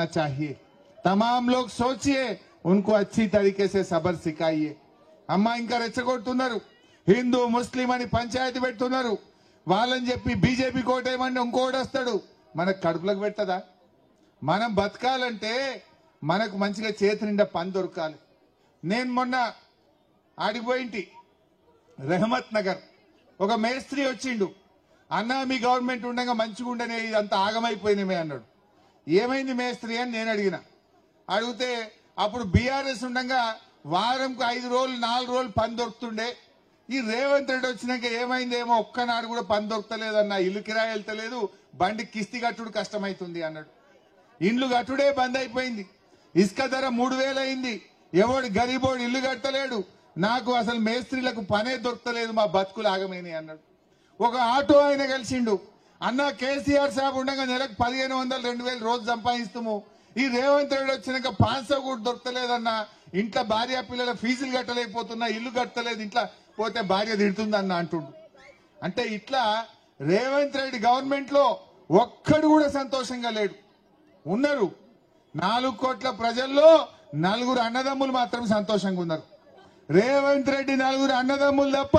चाहिए। तमाम लोग सोचिए, उनको अच्छी तरीके से सबक सिखाइए। అమ్మ ఇంకా రెచ్చగొడుతున్నారు, హిందూ ముస్లిం అని పంచాయతీ పెడుతున్నారు, వాళ్ళని చెప్పి బీజేపీ కోటేయమని ఇంకోటి వస్తాడు, మనకు కడుపులకు పెట్టదా? మనం బతకాలంటే మనకు మంచిగా చేతి నిండా పని దొరకాలి. నేను మొన్న ఆడిపోయింటి రెహమత్ నగర్, ఒక మేస్త్రి వచ్చిండు, అన్నా మీ గవర్నమెంట్ ఉండగా మంచిగా ఉండనే ఇదంతా ఆగమైపోయినమే అన్నాడు. ఏమైంది మేస్త్రి అని నేను అడిగితే అప్పుడు బీఆర్ఎస్ ఉండగా వారంకు 5 రోజులు 4 రోజులు పని దొరుకుతుండే, ఈ రేవంత్ రెడ్డి వచ్చినాక ఏమైందేమో ఒక్కనాడు కూడా పని దొరకలేదన్న, ఇల్లు కిరాయి వెళ్తలేదు, బండి కిస్తీ కట్టుడు కష్టమైతుంది అన్నాడు. ఇండ్లు కట్టుడే బంద్ అయిపోయింది, ఇసుక ధర 3000 అయింది, ఎవడు గరీబోడు ఇల్లు కట్టలేడు, నాకు అసలు మేస్త్రీలకు పనే దొరకలేదు, మా బతుకులు ఆగమైనాయి అన్నాడు. ఒక ఆటో ఆయన కలిసిండు, అన్న కేసీఆర్ సాబ్ ఉండగా నెలకు 1500 2000 రోజు సంపాదిస్తాము, ఈ రేవంత్ రెడ్డి వచ్చినాక 500 కూడా దొరకలేదన్న, ఇంట్లో భార్య పిల్లల ఫీజులు కట్టలేకపోతున్నా, ఇల్లు కట్టలేదు, ఇంట్లో పోతే భార్య తిడుతుందన్న అంటుండు. అంటే ఇట్లా రేవంత్ రెడ్డి గవర్నమెంట్ లో ఒక్కడు కూడా సంతోషంగా లేడు. ఉన్నారు 4 కోట్ల ప్రజల్లో 4 అన్నదమ్ములు మాత్రం సంతోషంగా ఉన్నారు. రేవంత్ రెడ్డి 4 అన్నదమ్ములు తప్ప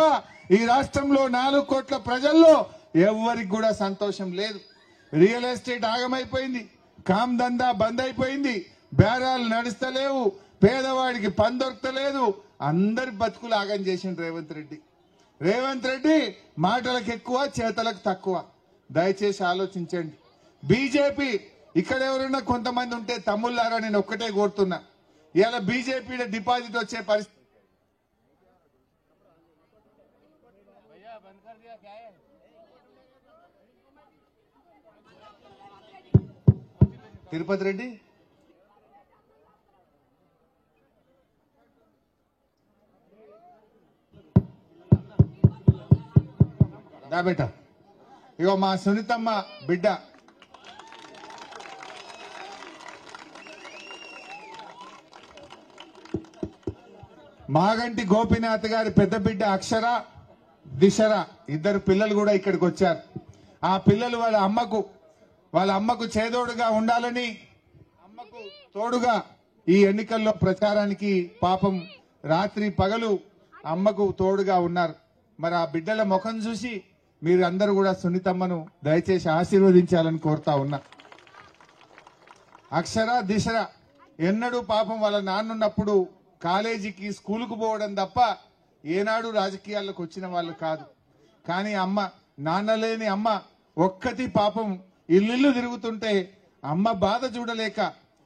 ఈ రాష్ట్రంలో 4 కోట్ల ప్రజల్లో ఎవరికి కూడా సంతోషం లేదు. రియల్ ఎస్టేట్ ఆగమైపోయింది, కామ్ దందా బంద్ అయిపోయింది, బేరాలు నడుస్తలేవు, పేదవాడికి పని దొరకలేదు, అందరి బతుకులు ఆగం చేసిండు రేవంత్ రెడ్డి. రేవంత్ రెడ్డి మాటలకు ఎక్కువ, చేతలకు తక్కువ. దయచేసి ఆలోచించండి. బీజేపీ ఇక్కడ ఎవరైనా కొంతమంది ఉంటే తమ్ముళ్ళారా, నేను ఒక్కటే కోరుతున్నా, ఇలా బీజేపీ డిపాజిట్ వచ్చే పరిస్థితి తిరుపతి రెడ్డి దా బేట, ఇగో మా సునీతమ్మ బిడ్డ మాగంటి గోపీనాథ్ గారి పెద్ద బిడ్డ అక్షర, దిశర, 2 పిల్లలు కూడా ఇక్కడికి వచ్చారు. ఆ పిల్లలు వాళ్ళ అమ్మకు చేదోడుగా ఉండాలని, అమ్మకు తోడుగా ఈ ఎన్నికల్లో ప్రచారానికి పాపం రాత్రి పగలు అమ్మకు తోడుగా ఉన్నారు. మరి ఆ బిడ్డల ముఖం చూసి మీరు అందరూ కూడా సునీతమ్మను దయచేసి ఆశీర్వదించాలని కోరుతా ఉన్నా. అక్షర, దిశర ఎన్నడూ పాపం వాళ్ళ నాన్నున్నప్పుడు కాలేజీకి స్కూలుకు పోవడం తప్ప ఏనాడు రాజకీయాల్లోకి వచ్చిన వాళ్ళు కాదు. కానీ అమ్మ, నాన్న లేని అమ్మ ఒక్కటి పాపం ఇల్లు తిరుగుతుంటే అమ్మ బాధ చూడలేక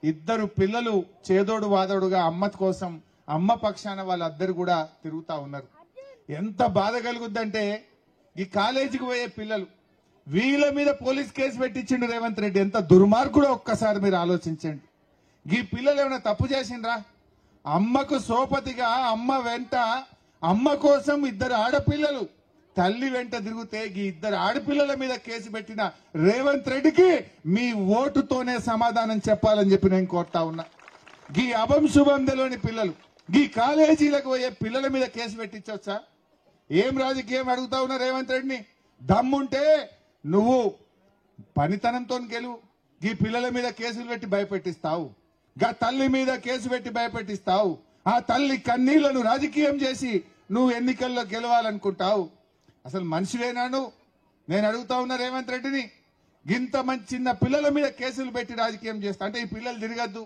2 పిల్లలు చేదోడు వాదోడుగా అమ్మ కోసం, అమ్మ పక్షాన వాళ్ళందరూ కూడా తిరుగుతా ఉన్నారు. ఎంత బాధ కలుగుద్దంటే, ఈ కాలేజీకి పోయే పిల్లలు, వీళ్ళ మీద పోలీస్ కేసు పెట్టించిండు రేవంత్ రెడ్డి. ఎంత దుర్మార్గుడో ఒక్కసారి మీరు ఆలోచించండి. ఈ పిల్లలు ఏమైనా తప్పు చేసిండ్రా? అమ్మకు సోపతిగా అమ్మ వెంట, అమ్మ కోసం 2 ఆడపిల్లలు తల్లి వెంట తిరిగితే ఈ 2 ఆడపిల్లల మీద కేసు పెట్టిన రేవంత్ రెడ్డికి మీ ఓటుతోనే సమాధానం చెప్పాలని చెప్పి నేను కోరుతా ఉన్నా. ఈ అభం శుభం తెలియని పిల్లలు, ఈ కాలేజీలకు పోయే పిల్లల మీద కేసు పెట్టించవచ్చా? ఏం రాజకీయం అడుగుతా ఉన్నా రేవంత్ రెడ్డిని? దమ్ముంటే నువ్వు పనితనంతో గెలువు. ఈ పిల్లల మీద కేసులు పెట్టి భయపెట్టిస్తావు, గా తల్లి మీద కేసు పెట్టి భయపెట్టిస్తావు, ఆ తల్లి కన్నీళ్లను రాజకీయం చేసి నువ్వు ఎన్నికల్లో గెలవాలనుకుంటావు. అసలు మనిషివేనా నువ్వు? నేను అడుగుతా ఉన్నా రేవంత్ రెడ్డిని. ఇంత మంచి చిన్న పిల్లల మీద కేసులు పెట్టి రాజకీయం చేస్తా అంటే ఈ పిల్లలు తిరగద్దు,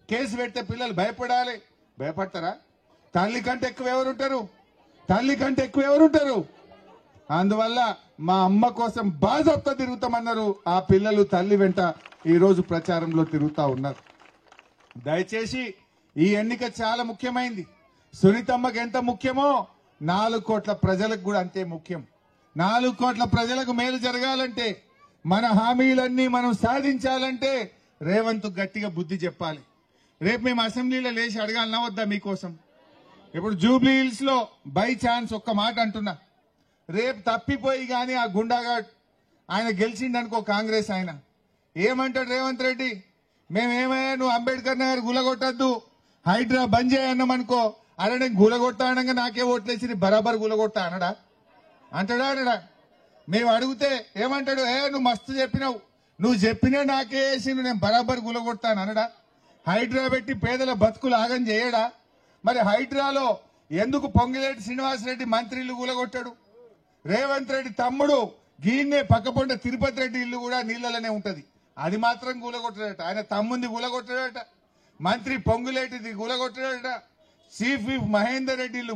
కేసు పెడితే పిల్లలు భయపడాలి. భయపడతారా? తల్లి కంటే ఎక్కువ ఎవరుంటారు? తల్లి కంటే ఎక్కువ ఎవరుంటారు? అందువల్ల మా అమ్మ కోసం బాజప్తా తిరుగుతామన్నారు ఆ పిల్లలు, తల్లి వెంట ఈ రోజు ప్రచారంలో తిరుగుతా ఉన్నారు. దయచేసి ఈ ఎన్నిక చాలా ముఖ్యమైంది. సునీతమ్మకి ఎంత ముఖ్యమో 4 కోట్ల ప్రజలకు కూడా అంతే ముఖ్యం. 4 కోట్ల ప్రజలకు మేలు జరగాలంటే, మన హామీలన్నీ మనం సాధించాలంటే రేవంత్ గట్టిగా బుద్ధి చెప్పాలి. రేపు మేము అసెంబ్లీలో లేచి అడగాలన్నా వద్దా మీకోసం? ఇప్పుడు జూబ్లీ హిల్స్ లో బై ఛాన్స్ ఒక్క మాట అంటున్నా, రేపు తప్పిపోయి గాని ఆ గుండాగాడ్ ఆయన గెలిచిండనుకో కాంగ్రెస్ ఆయన, ఏమంటాడు రేవంత్ రెడ్డి? మేమేమయ్యా నువ్వు అంబేద్కర్ నగర్ గులగొట్టద్దు, హైడ్రా బంద్ చేయన్నామనుకో, అరే నేను గులగొట్టా అనగా నాకే ఓట్లేసి బరాబర్ గులగొట్టా అనడా? అంటాడా? మేము అడిగితే ఏమంటాడు? నువ్వు మస్తు చెప్పినావు, నువ్వు చెప్పినా నాకే వేసి నేను బరాబర్ గులగొడతాను అనడా? హైడ్రా పెట్టి పేదల బతుకులు ఆగం చేయడా? మరి హైడ్రాలో ఎందుకు పొంగిలేటి శ్రీనివాసరెడ్డి మంత్రి ఇల్లు కూలగొట్టాడు? రేవంత్ రెడ్డి తమ్ముడు గీన్నే పక్కపొంట తిరుపతి రెడ్డి ఇల్లు కూడా నీళ్లలోనే ఉంటది, అది మాత్రం కూలగొట్టాడట. ఆయన తమ్ముంది కూలగొట్టాడట, మంత్రి పొంగులేటిది కూలగొట్టాడట, చీఫ్ విప్ మహేందర్ రెడ్డి ఇల్లు